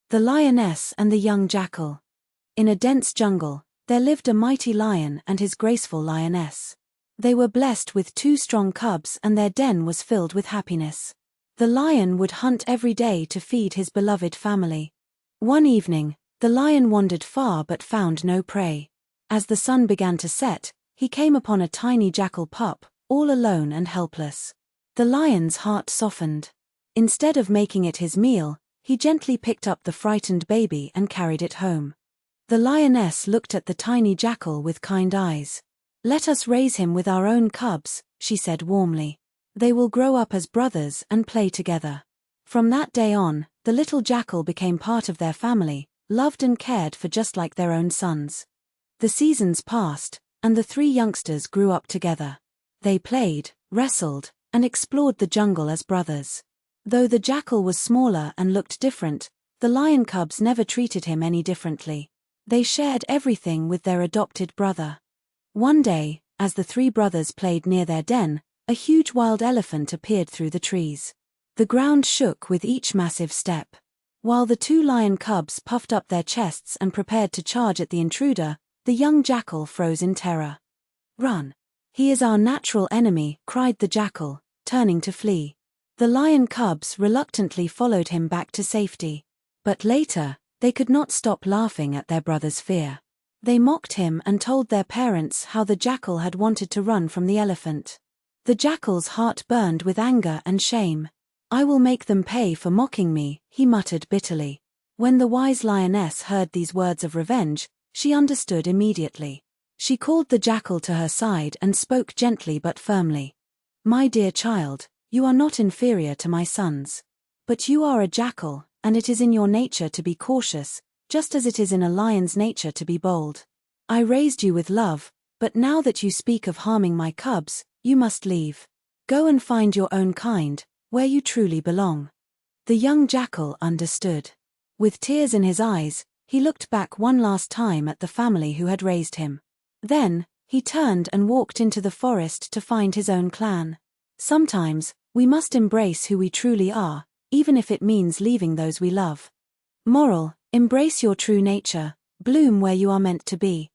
The Lioness and the Young Jackal. In a dense jungle, there lived a mighty lion and his graceful lioness. They were blessed with 2 strong cubs and their den was filled with happiness. The lion would hunt every day to feed his beloved family. One evening, the lion wandered far but found no prey. As the sun began to set, he came upon a tiny jackal pup, all alone and helpless. The lion's heart softened. Instead of making it his meal, he gently picked up the frightened baby and carried it home. The lioness looked at the tiny jackal with kind eyes. "Let us raise him with our own cubs," she said warmly. "They will grow up as brothers and play together." From that day on, the little jackal became part of their family, loved and cared for just like their own sons. The seasons passed, and the 3 youngsters grew up together. They played, wrestled, and explored the jungle as brothers. Though the jackal was smaller and looked different, the lion cubs never treated him any differently. They shared everything with their adopted brother. One day, as the 3 brothers played near their den, a huge wild elephant appeared through the trees. The ground shook with each massive step. While the 2 lion cubs puffed up their chests and prepared to charge at the intruder, the young jackal froze in terror. "Run! He is our natural enemy," cried the jackal, turning to flee. The lion cubs reluctantly followed him back to safety. But later, they could not stop laughing at their brother's fear. They mocked him and told their parents how the jackal had wanted to run from the elephant. The jackal's heart burned with anger and shame. "I will make them pay for mocking me," he muttered bitterly. When the wise lioness heard these words of revenge, she understood immediately. She called the jackal to her side and spoke gently but firmly. "My dear child, you are not inferior to my sons. But you are a jackal, and it is in your nature to be cautious, just as it is in a lion's nature to be bold. I raised you with love, but now that you speak of harming my cubs, you must leave. Go and find your own kind, where you truly belong." The young jackal understood. With tears in his eyes, he looked back one last time at the family who had raised him. Then, he turned and walked into the forest to find his own clan. Sometimes, we must embrace who we truly are, even if it means leaving those we love. Moral: embrace your true nature, bloom where you are meant to be.